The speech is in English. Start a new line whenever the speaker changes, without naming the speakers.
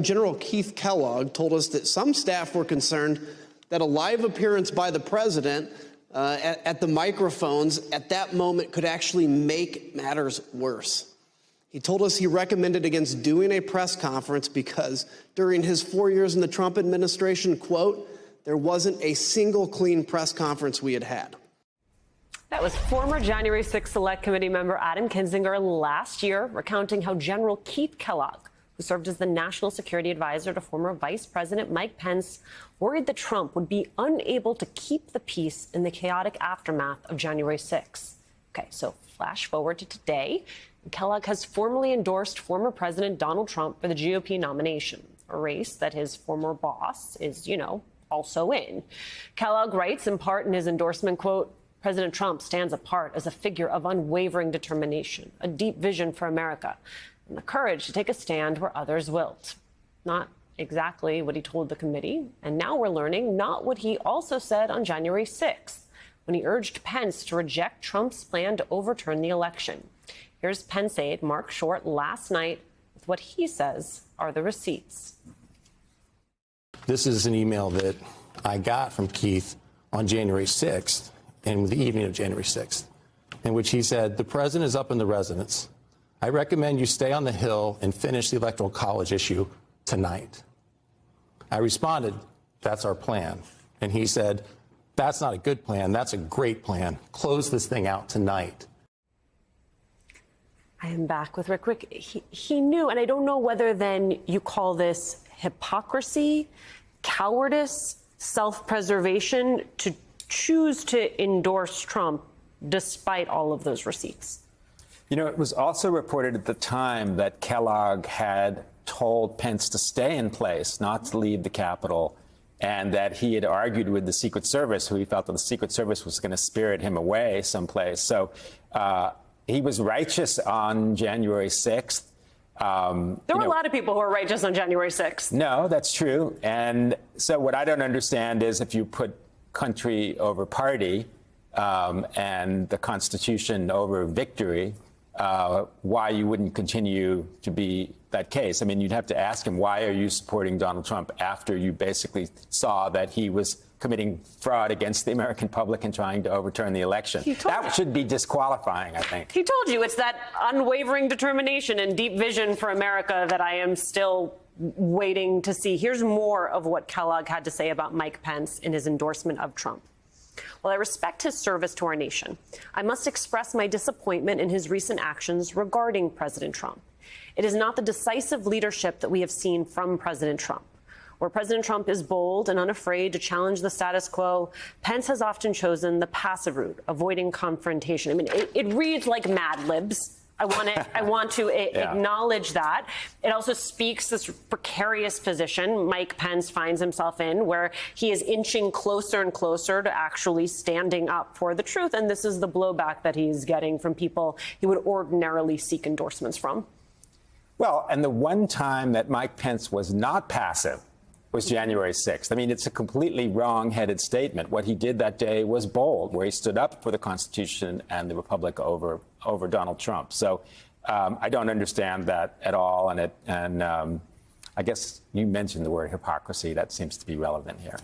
General Keith Kellogg told us that some staff were concerned that a live appearance by the president at the microphones at that moment could actually make matters worse. He told us he recommended against doing a press conference because during his 4 years in the Trump administration, quote, there wasn't a single clean press conference we had.
That was former January 6th Select Committee member Adam Kinzinger last year, recounting how General Keith Kellogg, who served as the national security advisor to former Vice President Mike Pence, worried that Trump would be unable to keep the peace in the chaotic aftermath of January 6th. Okay, so flash forward to today. Kellogg has formally endorsed former President Donald Trump for the GOP nomination, a race that his former boss is, also in. Kellogg writes in part in his endorsement, quote, President Trump stands apart as a figure of unwavering determination, a deep vision for America, and the courage to take a stand where others wilt. Not exactly what he told the committee, and now we're learning not what he also said on January 6th, when he urged Pence to reject Trump's plan to overturn the election. Here's Pence aide Mark Short last night with what he says are the receipts.
This is an email that I got from Keith on January 6th and the evening of January 6th, in which he said, the president is up in the residence. I recommend you stay on the Hill and finish the Electoral College issue tonight. I responded, that's our plan. And he said, that's not a good plan. That's a great plan. Close this thing out tonight.
I am back with Rick. He knew, and I don't know whether then you call this hypocrisy, cowardice, self-preservation to choose to endorse Trump despite all of those receipts.
It was also reported at the time that Kellogg had told Pence to stay in place, not to leave the Capitol, and that he had argued with the Secret Service, who he felt that the Secret Service was going to spirit him away someplace. So he was righteous on January 6th.
There were a lot of people who were righteous on January 6th.
No, that's true. And so what I don't understand is if you put country over party and the Constitution over victory, why you wouldn't continue to be that case. I mean, you'd have to ask him, why are you supporting Donald Trump after you basically saw that he was committing fraud against the American public and trying to overturn the election? That should be disqualifying, I think.
He told you it's that unwavering determination and deep vision for America that I am still waiting to see. Here's more of what Kellogg had to say about Mike Pence in his endorsement of Trump. While I respect his service to our nation, I must express my disappointment in his recent actions regarding President Trump. It is not the decisive leadership that we have seen from President Trump. Where President Trump is bold and unafraid to challenge the status quo, Pence has often chosen the passive route, avoiding confrontation. I mean, it reads like Mad Libs. I want to acknowledge that. It also speaks this precarious position Mike Pence finds himself in, where he is inching closer and closer to actually standing up for the truth. And this is the blowback that he's getting from people he would ordinarily seek endorsements from.
Well, and the one time that Mike Pence was not passive was January 6th. I mean, it's a completely wrong-headed statement. What he did that day was bold, where he stood up for the Constitution and the Republic over Donald Trump. So I don't understand that at all. And I guess you mentioned the word hypocrisy. That seems to be relevant here.